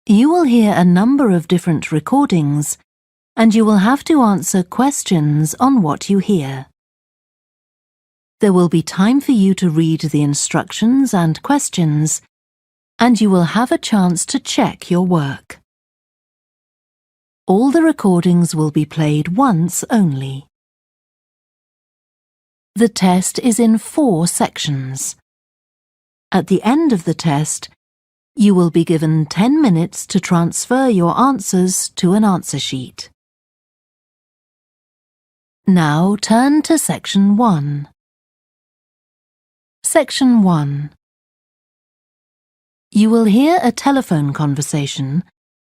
You will hear a number of different recordings, and you will have to answer questions on what you hear. There will be time for you to read the instructions and questions, and you will have a chance to check your work. All the recordings will be played once only. The test is in 4 sections. At the end of the test, you will be given 10 minutes to transfer your answers to an answer sheet. Now turn to Section 1. Section 1. You will hear a telephone conversation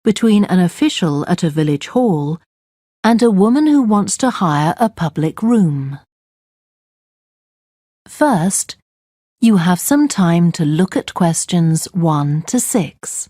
between an official at a village hall and a woman who wants to hire a public room. First, you have some time to look at questions 1 to 6.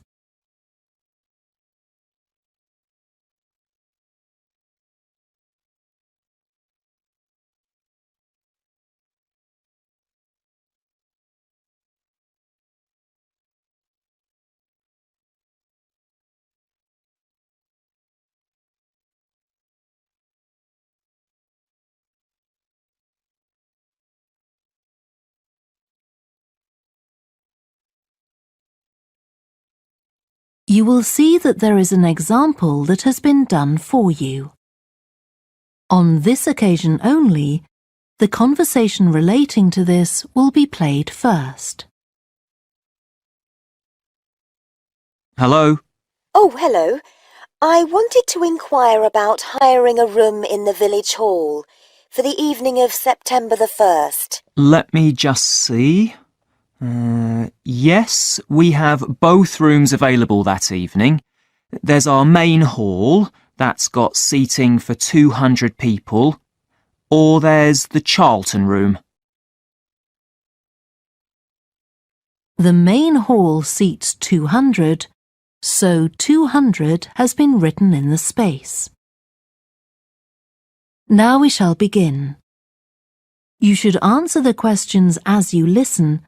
You will see that there is an example that has been done for you. On this occasion only, the conversation relating to this will be played first. Hello? Oh, hello. I wanted to inquire about hiring a room in the village hall for the evening of September the 1st. Let me just see. Yes, we have both rooms available that evening. There's our main hall, that's got seating for 200 people, or there's the Charlton room. The main hall seats 200, so 200 has been written in the space. Now we shall begin. You should answer the questions as you listen,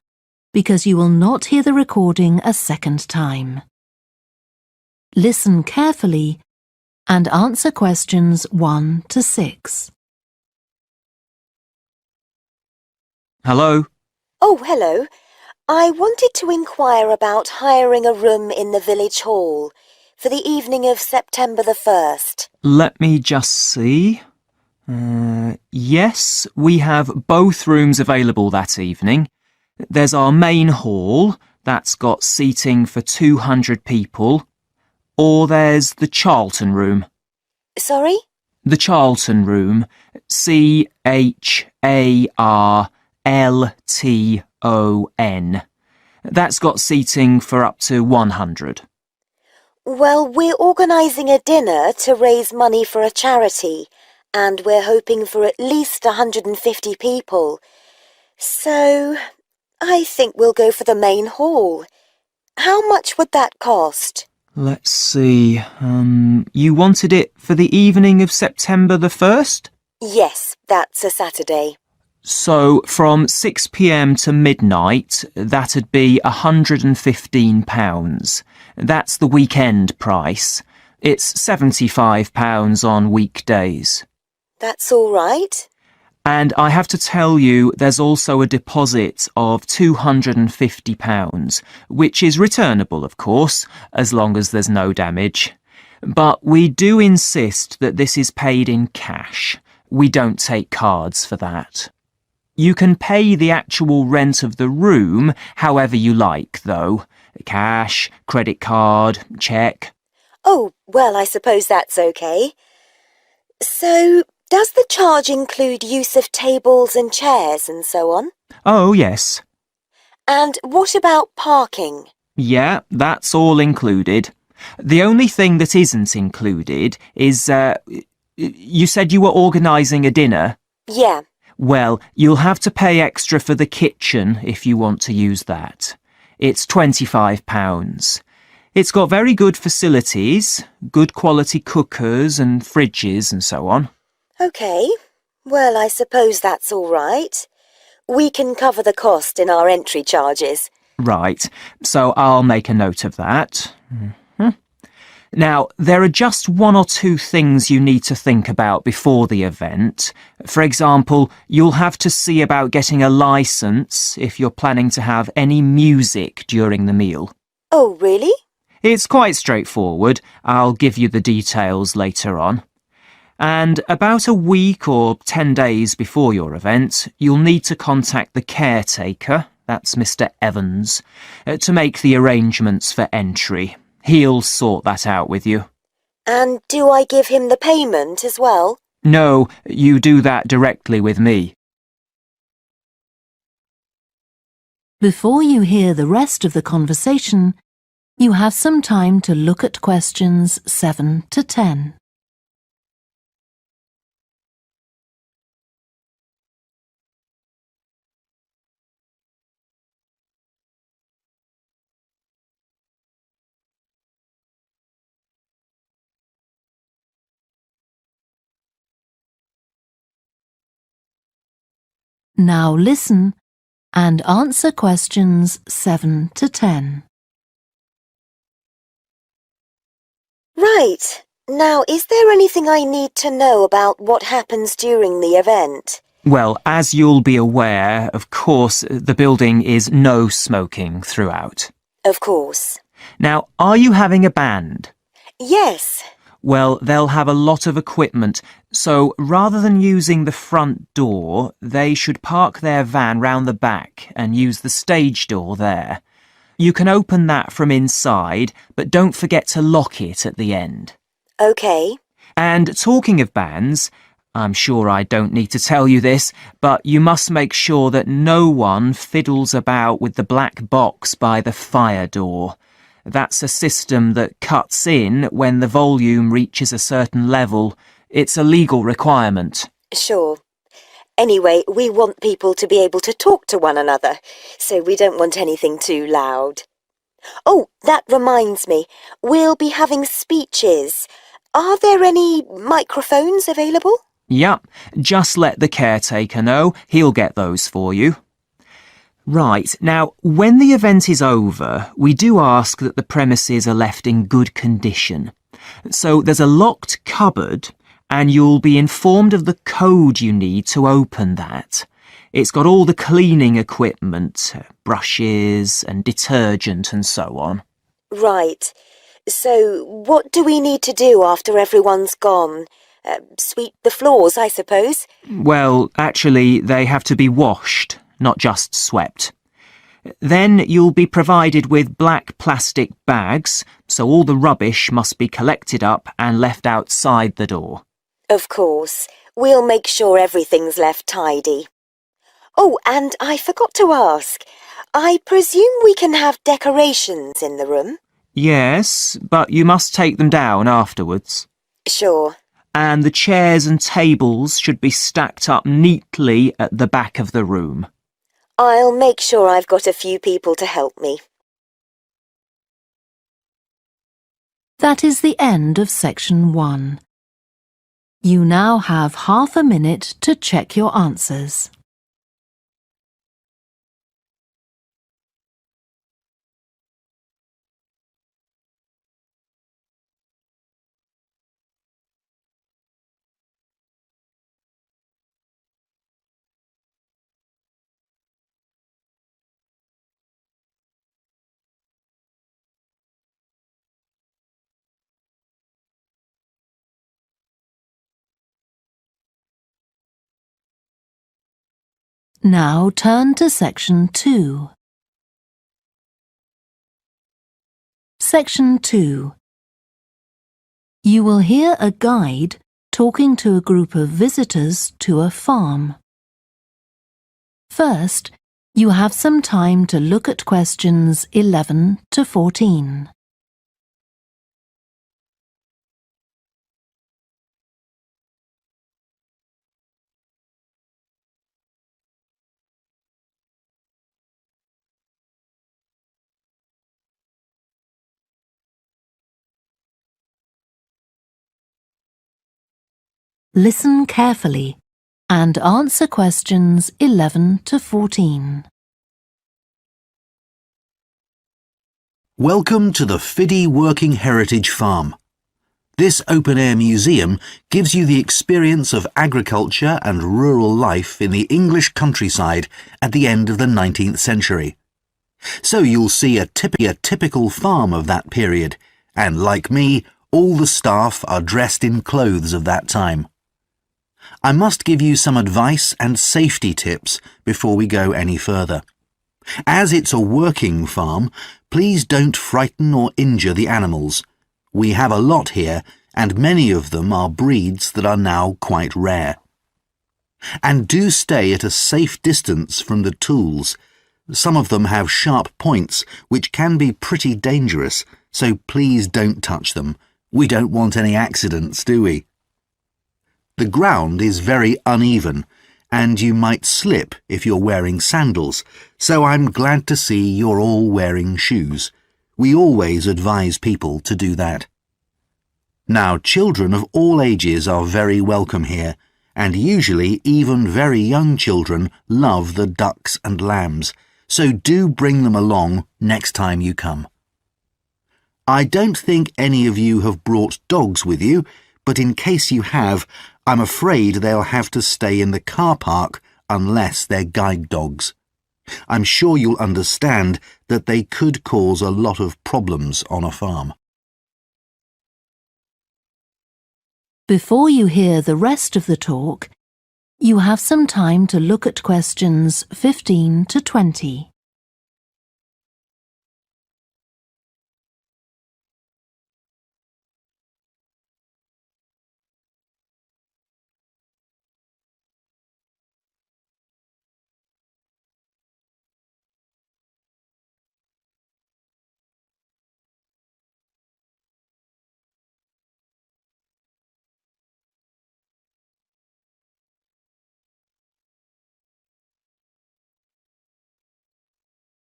because you will not hear the recording a second time. Listen carefully and answer questions 1 to 6. Hello? Oh, hello. I wanted to inquire about hiring a room in the village hall for the evening of September the 1st. Let me just see. Yes, we have both rooms available that evening. There's our main hall, that's got seating for 200 people, or there's the Charlton room. Sorry? The Charlton room, CHARLTON. That's got seating for up to 100. Well, we're organising a dinner to raise money for a charity, and we're hoping for at least 150 people. So I think we'll go for the main hall. How much would that cost? Let's see. You wanted it for the evening of September the 1st? Yes, that's a Saturday. So from 6 p.m. to midnight, that'd be £115. That's the weekend price. It's £75 on weekdays. That's all right. And I have to tell you, there's also a deposit of £250, which is returnable, of course, as long as there's no damage. But we do insist that this is paid in cash. We don't take cards for that. You can pay the actual rent of the room however you like, though. Cash, credit card, cheque. Oh, well, I suppose that's okay. So, does the charge include use of tables and chairs and so on? Oh, yes. And what about parking? Yeah, that's all included. The only thing that isn't included is, you said you were organising a dinner? Yeah. Well, you'll have to pay extra for the kitchen if you want to use that. It's £25. It's got very good facilities, good quality cookers and fridges and so on. OK. Well, I suppose that's all right. We can cover the cost in our entry charges. Right, so I'll make a note of that. Now, there are just one or two things you need to think about before the event. For example, you'll have to see about getting a license if you're planning to have any music during the meal. Oh, really? It's quite straightforward. I'll give you the details later on. And about a week or 10 days before your event, you'll need to contact the caretaker, that's Mr. Evans, to make the arrangements for entry. He'll sort that out with you. And do I give him the payment as well? No, you do that directly with me. Before you hear the rest of the conversation, you have some time to look at questions 7 to 10. Now listen and answer questions 7 to 10. Right. Now, is there anything I need to know about what happens during the event? Well, as you'll be aware, of course, the building is no smoking throughout. Of course. Now, are you having a band? Yes. Well, they'll have a lot of equipment, so rather than using the front door, they should park their van round the back and use the stage door there. You can open that from inside, but don't forget to lock it at the end. OK. And talking of bands, I'm sure I don't need to tell you this, but you must make sure that no one fiddles about with the black box by the fire door. That's a system that cuts in when the volume reaches a certain level. It's a legal requirement. Sure. Anyway, we want people to be able to talk to one another, so we don't want anything too loud. Oh, that reminds me. We'll be having speeches. Are there any microphones available? Yep, just let the caretaker know. He'll get those for you. Right, now, when the event is over, we do ask that the premises are left in good condition. So there's a locked cupboard, and you'll be informed of the code you need to open that. It's got all the cleaning equipment, brushes and detergent and so on. Right. So what do we need to do after everyone's gone? Sweep the floors, I suppose? Well, actually, they have to be washed, not just swept. Then you'll be provided with black plastic bags, so all the rubbish must be collected up and left outside the door. Of course. We'll make sure everything's left tidy. Oh, and I forgot to ask. I presume we can have decorations in the room? Yes, but you must take them down afterwards. Sure. And the chairs and tables should be stacked up neatly at the back of the room. I'll make sure I've got a few people to help me. That is the end of section 1. You now have half a minute to check your answers. Now turn to section 2. Section 2. You will hear a guide talking to a group of visitors to a farm. First, you have some time to look at questions 11 to 14. Listen carefully and answer questions 11 to 14. Welcome to the Fiddy Working Heritage Farm. This open-air museum gives you the experience of agriculture and rural life in the English countryside at the end of the 19th century. So you'll see a typical farm of that period, and like me, all the staff are dressed in clothes of that time. I must give you some advice and safety tips before we go any further. As it's a working farm, please don't frighten or injure the animals. We have a lot here, and many of them are breeds that are now quite rare. And do stay at a safe distance from the tools. Some of them have sharp points, which can be pretty dangerous, so please don't touch them. We don't want any accidents, do we? The ground is very uneven, and you might slip if you're wearing sandals, so I'm glad to see you're all wearing shoes. We always advise people to do that. Now, children of all ages are very welcome here, and usually even very young children love the ducks and lambs, so do bring them along next time you come. I don't think any of you have brought dogs with you, but in case you have, I'm afraid they'll have to stay in the car park unless they're guide dogs. I'm sure you'll understand that they could cause a lot of problems on a farm. Before you hear the rest of the talk, you have some time to look at questions 15 to 20.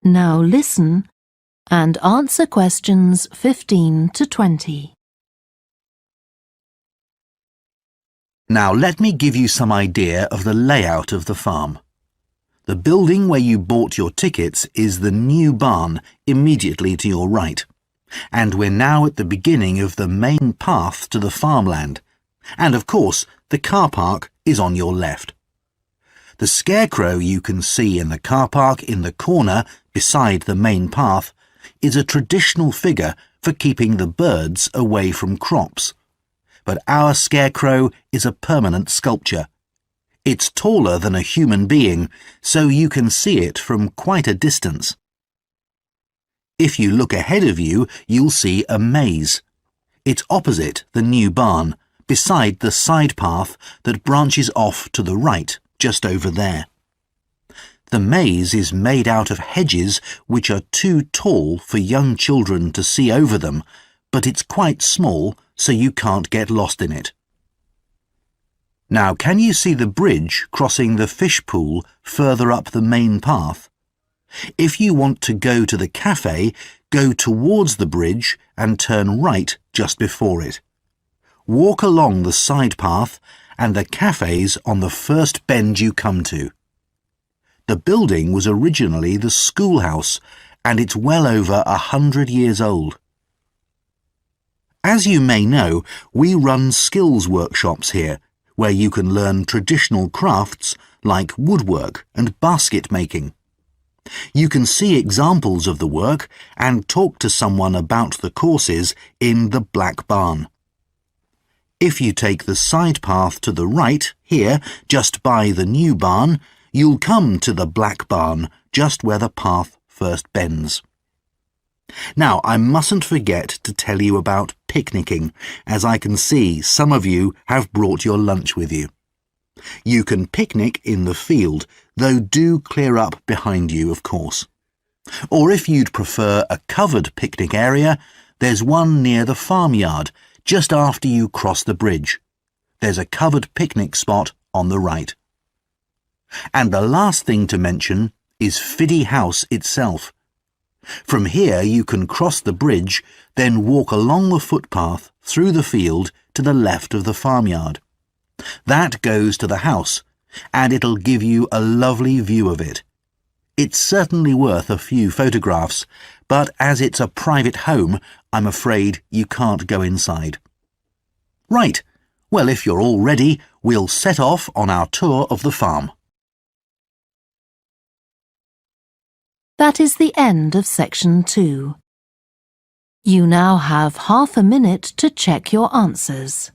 Now listen and answer questions 15 to 20. Now let me give you some idea of the layout of the farm. The building where you bought your tickets is the new barn immediately to your right, and we're now at the beginning of the main path to the farmland, and of course the car park is on your left. The scarecrow you can see in the car park in the corner beside the main path is a traditional figure for keeping the birds away from crops. But our scarecrow is a permanent sculpture. It's taller than a human being, so you can see it from quite a distance. If you look ahead of you, you'll see a maze. It's opposite the new barn, beside the side path that branches off to the right, just over there. The maze is made out of hedges which are too tall for young children to see over them, but it's quite small, so you can't get lost in it. Now, can you see the bridge crossing the fish pool further up the main path? If you want to go to the cafe, go towards the bridge and turn right just before it. Walk along the side path and the cafe's on the first bend you come to. The building was originally the schoolhouse, and it's well over 100 years old. As you may know, we run skills workshops here, where you can learn traditional crafts like woodwork and basket making. You can see examples of the work and talk to someone about the courses in the Black Barn. If you take the side path to the right, here, just by the new barn, you'll come to the Black Barn, just where the path first bends. Now, I mustn't forget to tell you about picnicking, as I can see some of you have brought your lunch with you. You can picnic in the field, though do clear up behind you, of course. Or if you'd prefer a covered picnic area, there's one near the farmyard, just after you cross the bridge. There's a covered picnic spot on the right. And the last thing to mention is Fiddy House itself. From here you can cross the bridge, then walk along the footpath through the field to the left of the farmyard. That goes to the house, and it'll give you a lovely view of it. It's certainly worth a few photographs, but as it's a private home, I'm afraid you can't go inside. Right, well, if you're all ready, we'll set off on our tour of the farm. That is the end of section 2. You now have half a minute to check your answers.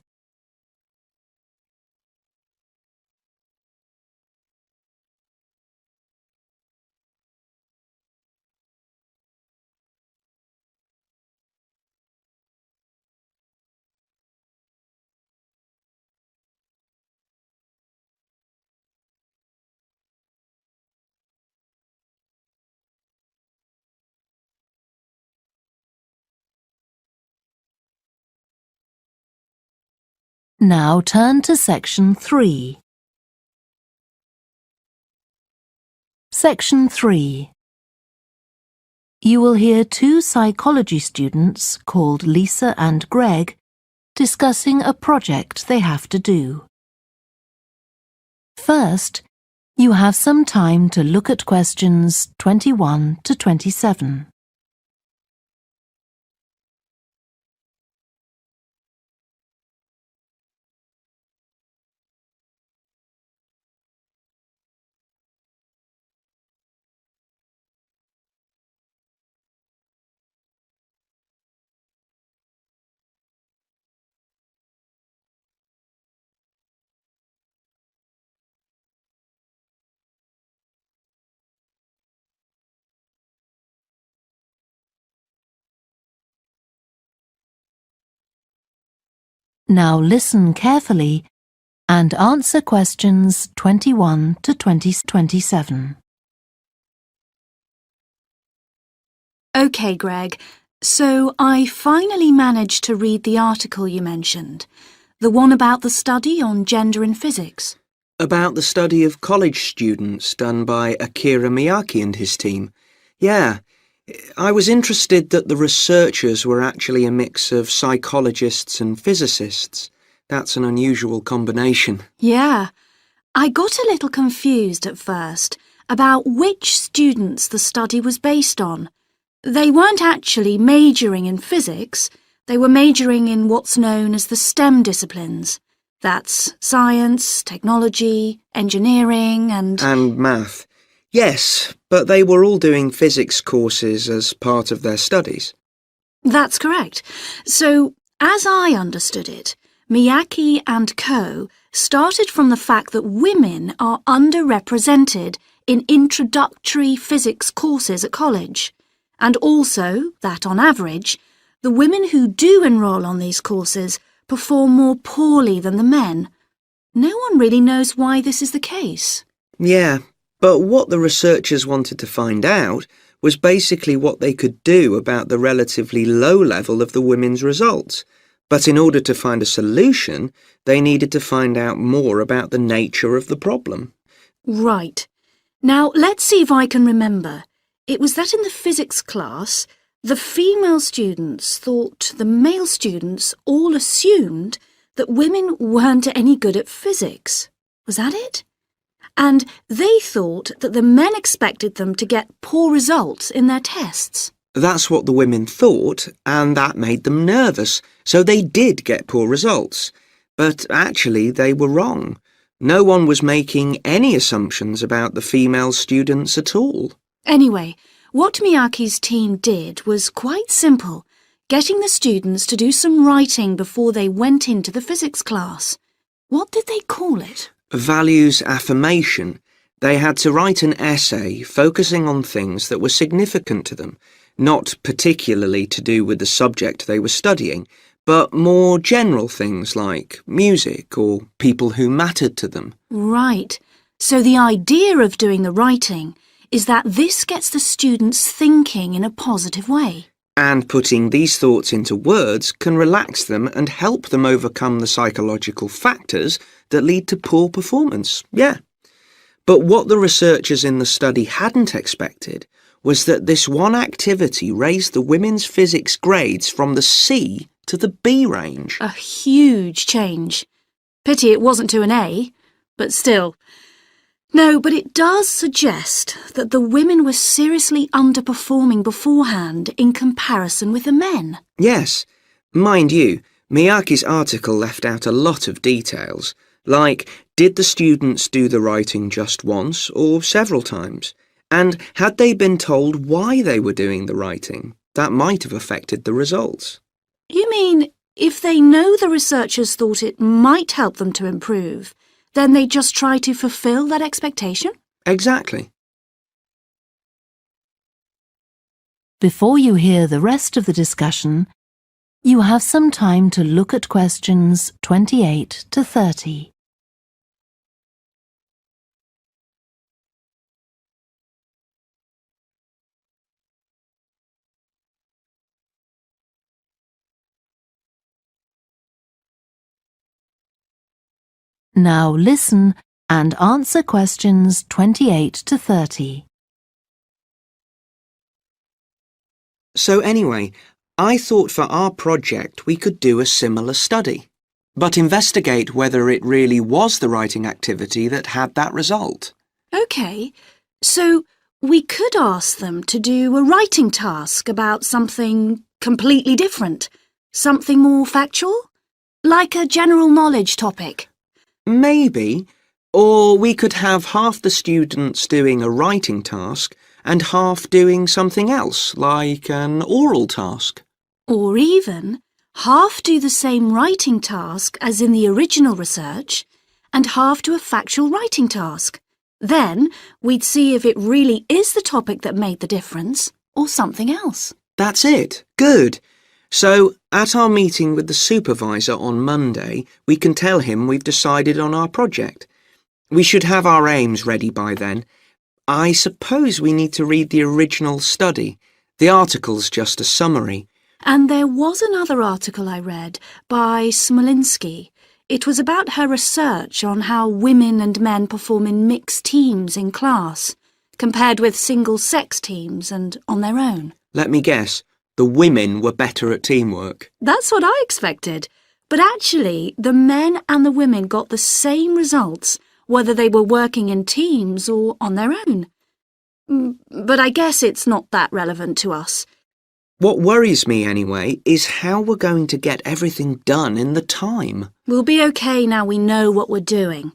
Now turn to section 3. Section 3. You will hear 2 psychology students called Lisa and Greg discussing a project they have to do. First, you have some time to look at questions 21 to 27. Now listen carefully and answer questions 21 to 27. OK, Greg, so I finally managed to read the article you mentioned, the one about the study on gender in physics. About the study of college students done by Akira Miyake and his team. Yeah, I was interested that the researchers were actually a mix of psychologists and physicists. That's an unusual combination. Yeah, I got a little confused at first about which students the study was based on. They weren't actually majoring in physics, they were majoring in what's known as the STEM disciplines. That's science, technology, engineering and math. Yes, but they were all doing physics courses as part of their studies. That's correct. So, as I understood it, Miyake and co. started from the fact that women are underrepresented in introductory physics courses at college, and also that, on average, the women who do enroll on these courses perform more poorly than the men. No one really knows why this is the case. Yeah, but what the researchers wanted to find out was basically what they could do about the relatively low level of the women's results. But in order to find a solution, they needed to find out more about the nature of the problem. Right. Now, let's see if I can remember. It was that in the physics class, the female students thought the male students all assumed that women weren't any good at physics. Was that it? And they thought that the men expected them to get poor results in their tests. That's what the women thought, and that made them nervous, so they did get poor results. But actually, they were wrong. No one was making any assumptions about the female students at all. Anyway, what Miyake's team did was quite simple, getting the students to do some writing before they went into the physics class. What did they call it? Values affirmation. They had to write an essay focusing on things that were significant to them, not particularly to do with the subject they were studying, but more general things like music or people who mattered to them. Right. So the idea of doing the writing is that this gets the students thinking in a positive way. And putting these thoughts into words can relax them and help them overcome the psychological factors that lead to poor performance. Yeah. But what the researchers in the study hadn't expected was that this one activity raised the women's physics grades from the C to the B range. A huge change. Pity it wasn't to an A, but still. No, but it does suggest that the women were seriously underperforming beforehand in comparison with the men. Yes. Mind you, Miyake's article left out a lot of details, like did the students do the writing just once or several times? And had they been told why they were doing the writing? That might have affected the results. You mean if they know the researchers thought it might help them to improve, then they just try to fulfill that expectation? Exactly. Before you hear the rest of the discussion, you have some time to look at questions 28 to 30. Now listen and answer questions 28 to 30. So anyway, I thought for our project we could do a similar study, but investigate whether it really was the writing activity that had that result. OK, so we could ask them to do a writing task about something completely different, something more factual, like a general knowledge topic. Maybe. Or we could have half the students doing a writing task and half doing something else, like an oral task. Or even half do the same writing task as in the original research and half do a factual writing task. Then we'd see if it really is the topic that made the difference or something else. That's it. Good. So, at our meeting with the supervisor on Monday, we can tell him we've decided on our project. We should have our aims ready by then. I suppose we need to read the original study. The article's just a summary. And there was another article I read by Smolinski. It was about her research on how women and men perform in mixed teams in class, compared with single-sex teams and on their own. Let me guess. The women were better at teamwork. That's what I expected. But actually, the men and the women got the same results, whether they were working in teams or on their own. But I guess it's not that relevant to us. What worries me, anyway, is how we're going to get everything done in the time. We'll be okay now we know what we're doing.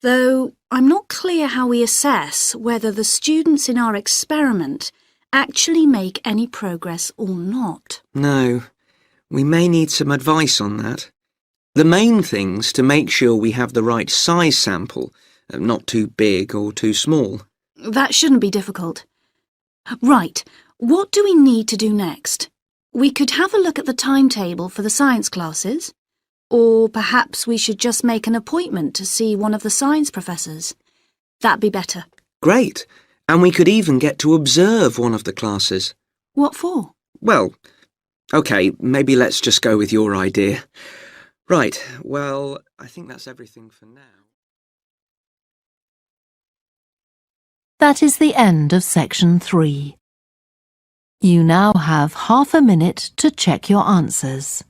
Though I'm not clear how we assess whether the students in our experiment actually make any progress or not. No, we may need some advice on that. The main thing's to make sure we have the right size sample, not too big or too small. That shouldn't be difficult. Right, what do we need to do next? We could have a look at the timetable for the science classes. Or perhaps we should just make an appointment to see one of the science professors. That'd be better. Great. And we could even get to observe one of the classes. What for? Well, OK, maybe let's just go with your idea. Right, well, I think that's everything for now. That is the end of section 3. You now have half a minute to check your answers.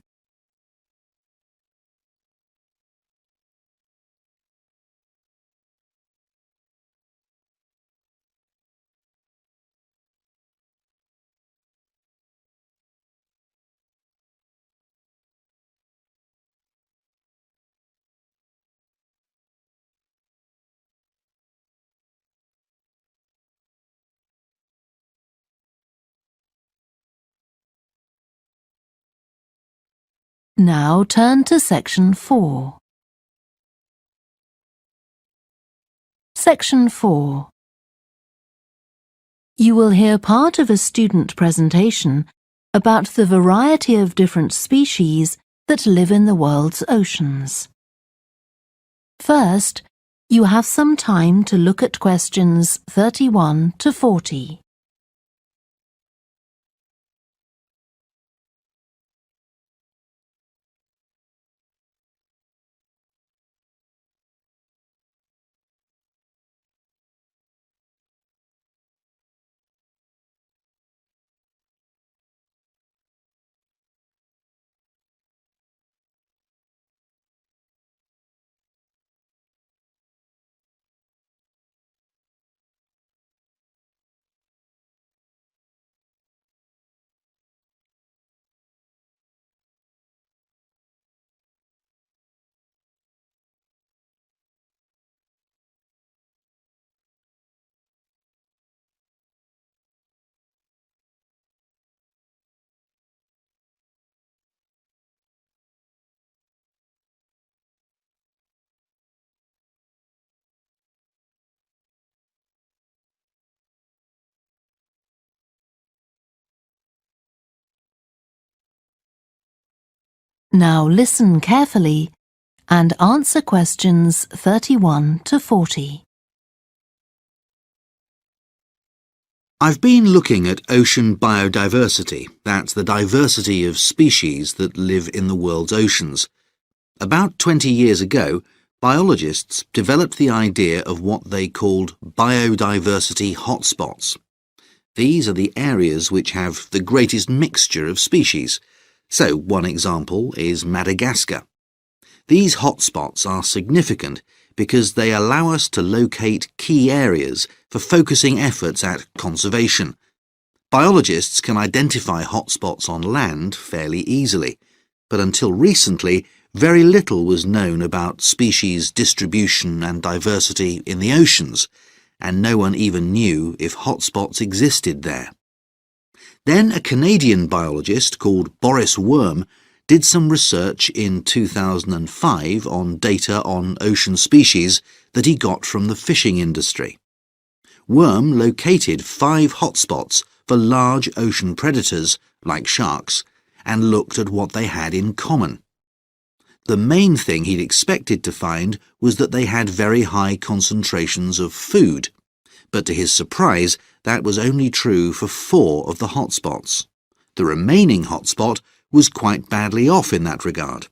Now turn to section 4. Section 4. You will hear part of a student presentation about the variety of different species that live in the world's oceans. First, you have some time to look at questions 31 to 40. Now listen carefully and answer questions 31 to 40. I've been looking at ocean biodiversity. That's the diversity of species that live in the world's oceans. About 20 years ago, biologists developed the idea of what they called biodiversity hotspots. These are the areas which have the greatest mixture of species. So one example is Madagascar. These hotspots are significant because they allow us to locate key areas for focusing efforts at conservation. Biologists can identify hotspots on land fairly easily, but until recently, very little was known about species distribution and diversity in the oceans, and no one even knew if hotspots existed there. Then a Canadian biologist called Boris Worm did some research in 2005 on data on ocean species that he got from the fishing industry. Worm located 5 hotspots for large ocean predators, like sharks, and looked at what they had in common. The main thing he'd expected to find was that they had very high concentrations of food, but to his surprise, that was only true for 4 of the hotspots. The remaining hotspot was quite badly off in that regard.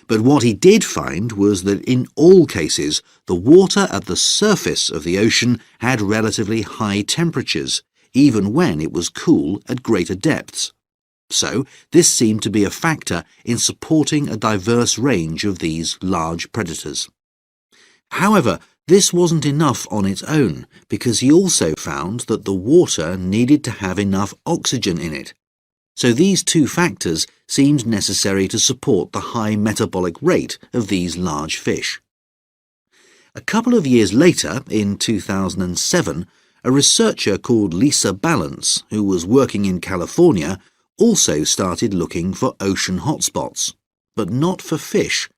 But what he did find was that in all cases, the water at the surface of the ocean had relatively high temperatures, even when it was cool at greater depths. So this seemed to be a factor in supporting a diverse range of these large predators. However, this wasn't enough on its own, because he also found that the water needed to have enough oxygen in it. So these 2 factors seemed necessary to support the high metabolic rate of these large fish. A couple of years later, in 2007, a researcher called Lisa Balance, who was working in California, also started looking for ocean hotspots, but not for fish.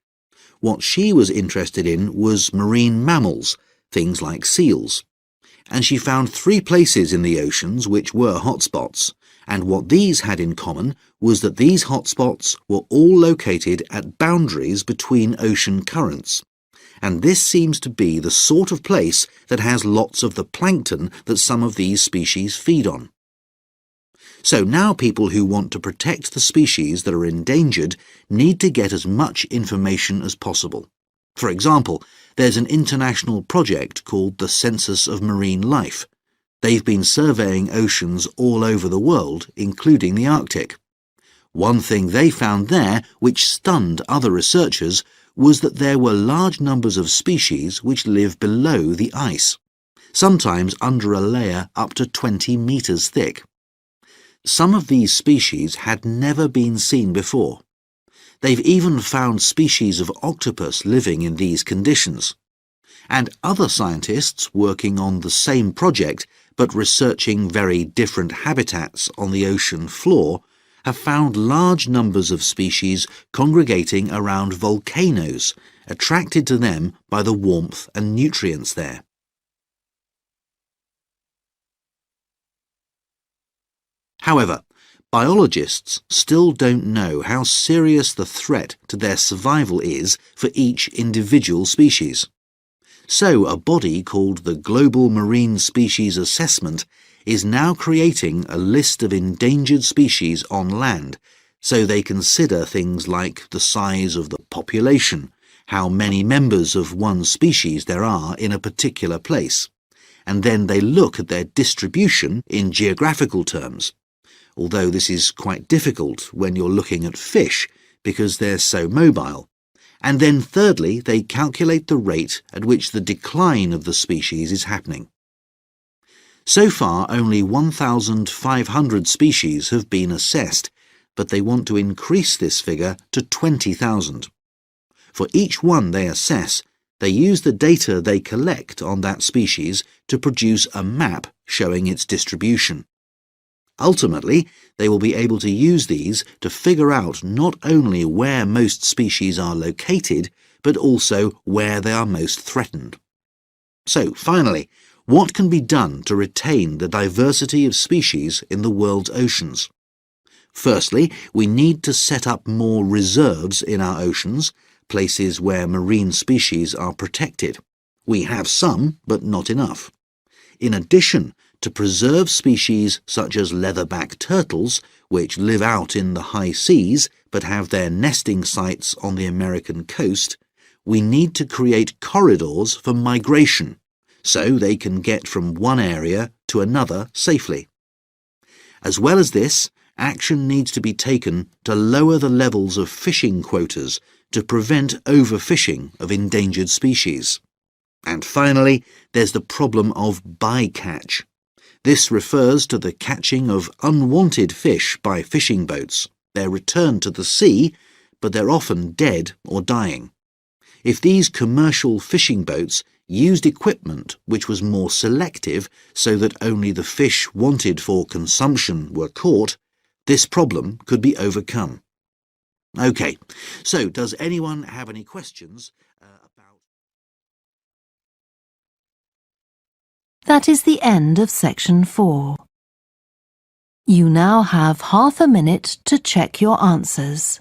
What she was interested in was marine mammals, things like seals. And she found 3 places in the oceans which were hotspots, and what these had in common was that these hotspots were all located at boundaries between ocean currents. And this seems to be the sort of place that has lots of the plankton that some of these species feed on. So now people who want to protect the species that are endangered need to get as much information as possible. For example, there's an international project called the Census of Marine Life. They've been surveying oceans all over the world, including the Arctic. One thing they found there, which stunned other researchers, was that there were large numbers of species which live below the ice, sometimes under a layer up to 20 meters thick. Some of these species had never been seen before. They've even found species of octopus living in these conditions. And other scientists working on the same project but researching very different habitats on the ocean floor have found large numbers of species congregating around volcanoes, attracted to them by the warmth and nutrients there. However, biologists still don't know how serious the threat to their survival is for each individual species. So a body called the Global Marine Species Assessment is now creating a list of endangered species on land, so they consider things like the size of the population, how many members of one species there are in a particular place, and then they look at their distribution in geographical terms, although this is quite difficult when you're looking at fish because they're so mobile. And then thirdly, they calculate the rate at which the decline of the species is happening. So far, only 1,500 species have been assessed, but they want to increase this figure to 20,000. For each one they assess, they use the data they collect on that species to produce a map showing its distribution. Ultimately, they will be able to use these to figure out not only where most species are located, but also where they are most threatened. So, finally, what can be done to retain the diversity of species in the world's oceans? Firstly, we need to set up more reserves in our oceans, places where marine species are protected. We have some, but not enough. In addition, to preserve species such as leatherback turtles, which live out in the high seas but have their nesting sites on the American coast, we need to create corridors for migration, so they can get from one area to another safely. As well as this, action needs to be taken to lower the levels of fishing quotas to prevent overfishing of endangered species. And finally, there's the problem of bycatch. This refers to the catching of unwanted fish by fishing boats. They're returned to the sea, but they're often dead or dying. If these commercial fishing boats used equipment which was more selective so that only the fish wanted for consumption were caught, this problem could be overcome. OK, so does anyone have any questions about... That is the end of section 4. You now have half a minute to check your answers.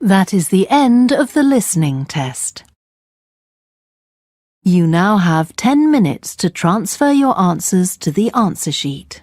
That is the end of the listening test. You now have 10 minutes to transfer your answers to the answer sheet.